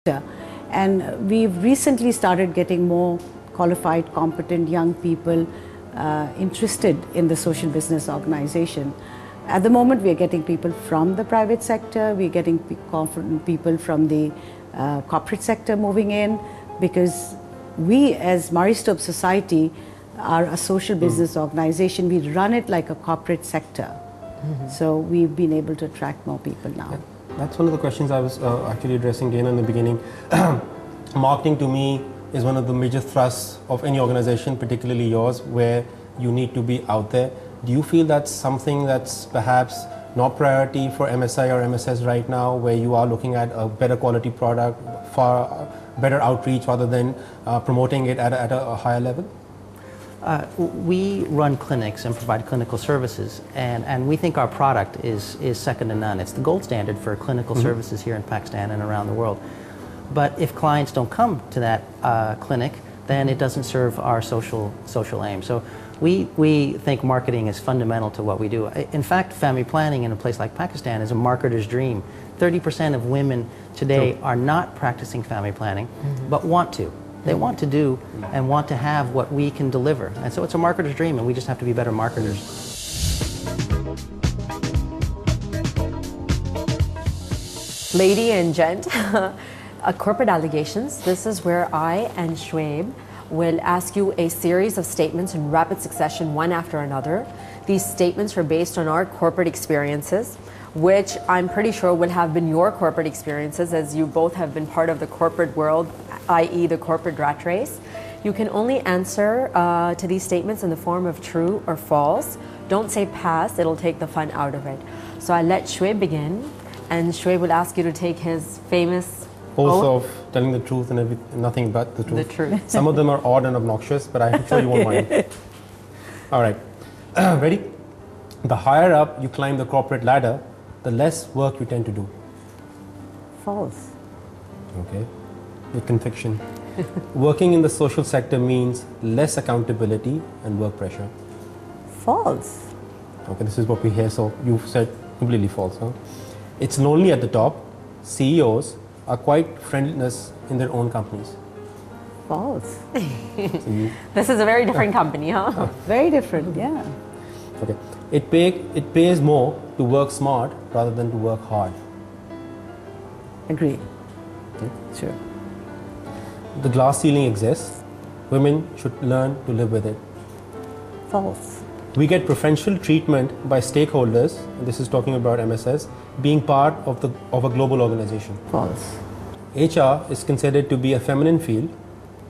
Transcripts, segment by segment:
And we've recently started getting more qualified, competent young people interested in the social business organization. At the moment, we are getting people from the private sector, we're getting confident people from the corporate sector moving in, because we as Murray Stopes Society are a social business organization. We run it like a corporate sector. So we've been able to attract more people now. Yeah. That's one of the questions I was actually addressing Dana in the beginning. Marketing to me is one of the major thrusts of any organization, particularly yours, where you need to be out there. Do you feel that's something that's perhaps not priority for MSI or MSS right now, where you are looking at a better quality product, far better outreach rather than promoting it at a higher level? We run clinics and provide clinical services, and we think our product is second to none. It's the gold standard for clinical services here in Pakistan and around the world. But if clients don't come to that clinic, then it doesn't serve our social aim. So we think marketing is fundamental to what we do. In fact, family planning in a place like Pakistan is a marketer's dream. 30% of women today are not practicing family planning, but want to. They want to do and want to have what we can deliver. And so it's a marketer's dream, and we just have to be better marketers. Lady and gent, corporate allegations. This is where I and Shoaib will ask you a series of statements in rapid succession, one after another. These statements are based on our corporate experiences, which I'm pretty sure will have been your corporate experiences, as you both have been part of the corporate world, i.e. the corporate rat race. You can only answer to these statements in the form of true or false. Don't say pass, it'll take the fun out of it. So I'll let Shoaib begin, and Shoaib will ask you to take his famous oath of telling the truth and nothing but the truth. The truth. Some of them are odd and obnoxious, but I'm sure you won't mind. All right. Ready? The higher up you climb the corporate ladder, the less work you tend to do. False. Okay. With conviction. Working in the social sector means less accountability and work pressure. False. Okay, this is what we hear, so you've said completely false, huh? It's lonely at the top. CEOs are quite friendless in their own companies. False. So This is a very different company, huh? Very different, yeah. okay. It pays more to work smart rather than to work hard. Agreed. Sure. The glass ceiling exists. Women should learn to live with it. False. We get preferential treatment by stakeholders, and this is talking about MSS, being part of a global organization. False. HR is considered to be a feminine field,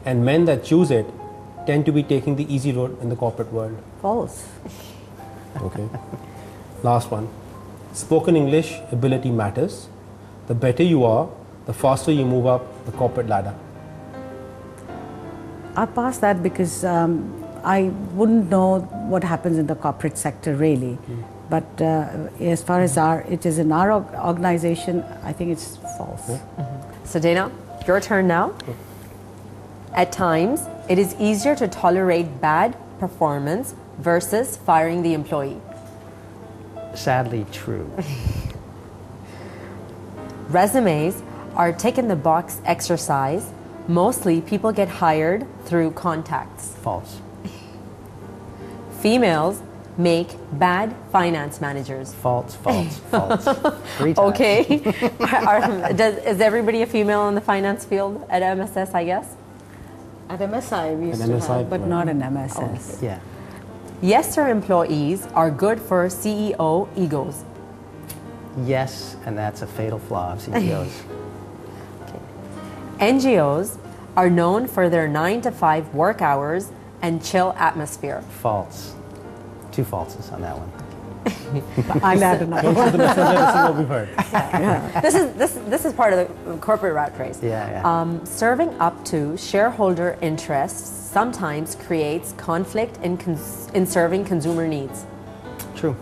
and men that choose it tend to be taking the easy road in the corporate world. False. Okay. Last one. Spoken English ability matters. The better you are, the faster you move up the corporate ladder. I pass that because I wouldn't know what happens in the corporate sector really. But as far as it is in our organization, I think it's false. So Dana, your turn now. At times, it is easier to tolerate bad performance versus firing the employee. Sadly true. Resumes are tick in the box exercise. Mostly people get hired through contacts. False. Females make bad finance managers. False, false, false. 3 times. Okay. Is everybody a female in the finance field at MSS, I guess? At MSI we used At to MSI, have, but right. not in MSS. Yeah. Yes, sir, employees are good for CEO egos. Yes, and that's a fatal flaw of CEOs. NGOs are known for their 9-to-5 work hours and chill atmosphere. False. 2 falses on that one. I'll add another Don't one. put the messenger, this is what we've heard. This is part of the corporate rat race. Yeah. Serving up to shareholder interests sometimes creates conflict in serving consumer needs. True.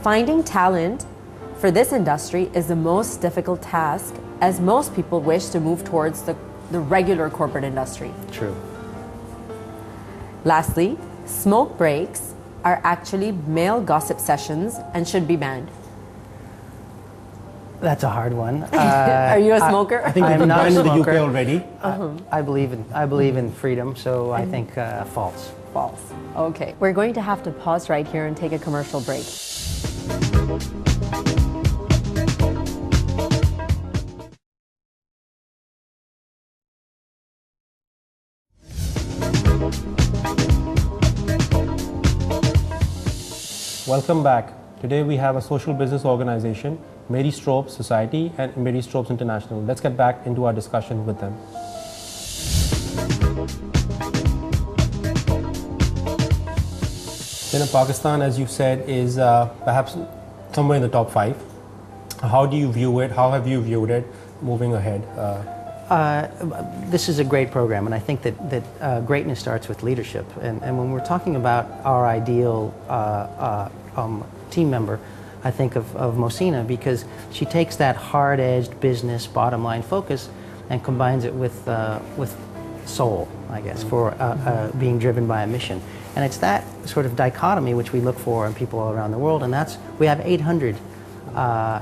Finding talent for this industry is the most difficult task, as most people wish to move towards the regular corporate industry. True. Lastly, smoke breaks are actually male gossip sessions and should be banned. That's a hard one. Are you a smoker? I think I'm we've been not a banned in the UK smoker. already. I believe in freedom, so I think false. False. Okay. We're going to have to pause right here and take a commercial break. Welcome back. Today we have a social business organization, Mary Stopes Society and Mary Stopes International. Let's get back into our discussion with them. Pakistan, as you said, is perhaps somewhere in the top 5. How do you view it? How have you viewed it moving ahead? This is a great program, and I think that greatness starts with leadership. And when we're talking about our ideal team member, I think of Mohsina, because she takes that hard-edged business bottom line focus and combines it with soul, I guess, for being driven by a mission. And it's that sort of dichotomy which we look for in people all around the world, and we have 800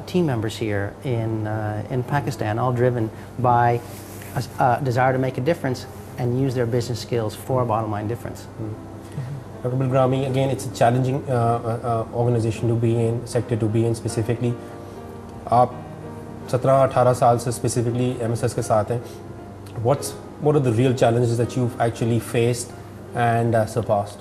team members here in Pakistan, all driven by a desire to make a difference and use their business skills for a bottom line difference. Dr. Bilgrami, again, it's a challenging organization to be in, sector to be in specifically. आप 17-18 साल से specifically MSS के साथ हैं. What are the real challenges that you've actually faced and surpassed?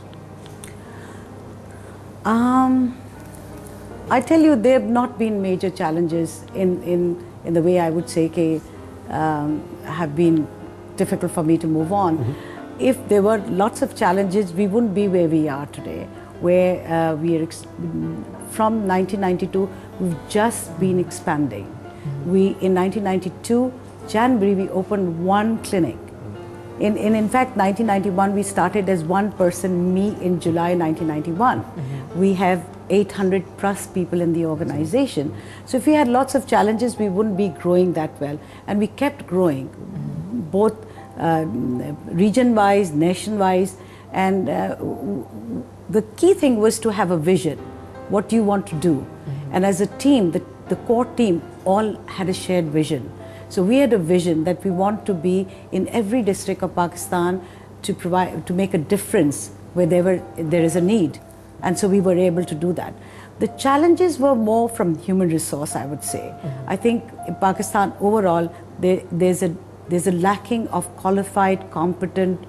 I tell you, there have not been major challenges in the way I would say have been difficult for me to move on. If there were lots of challenges, we wouldn't be where we are today, where from 1992, we've just been expanding. In 1992, January, we opened one clinic. In fact, 1991, we started as one person, me, in July 1991. We have 800 plus people in the organization. So if we had lots of challenges, we wouldn't be growing that well. And we kept growing, both region-wise, nation-wise. And the key thing was to have a vision. What do you want to do? And as a team, the core team all had a shared vision. So we had a vision that we want to be in every district of Pakistan to make a difference wherever there is a need. And so we were able to do that. The challenges were more from human resource, I would say. I think in Pakistan overall, there's a lacking of qualified, competent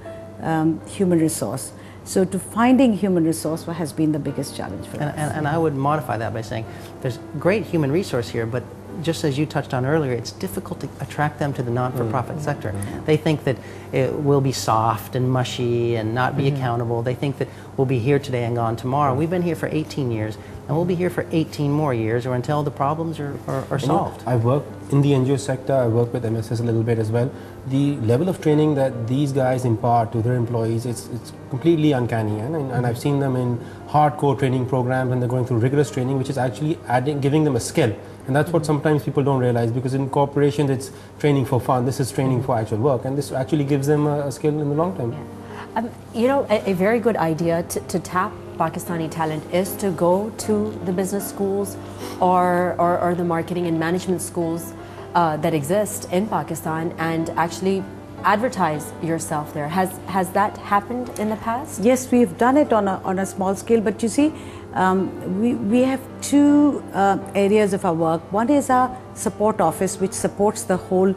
human resource. So to finding human resource has been the biggest challenge for us. And I would modify that by saying there's great human resource here, but just as you touched on earlier, it's difficult to attract them to the non-for-profit sector. They think that it will be soft and mushy and not be accountable. They think that we'll be here today and gone tomorrow. We've been here for 18 years, and we'll be here for 18 more years or until the problems are solved. I work in the NGO sector, I work with MSS a little bit as well. The level of training that these guys impart to their employees, it's completely uncanny. And I've seen them in hardcore training programs, and they're going through rigorous training, which is actually giving them a skill. And that's what sometimes people don't realize, because in corporations it's training for fun. This is training for actual work, and this actually gives them a skill in the long term. Yeah. A very good idea to tap Pakistani talent is to go to the business schools or the marketing and management schools that exist in Pakistan and actually advertise yourself there. Has that happened in the past? Yes, we've done it on a small scale, but you see, we have two areas of our work. One is our support office, which supports the whole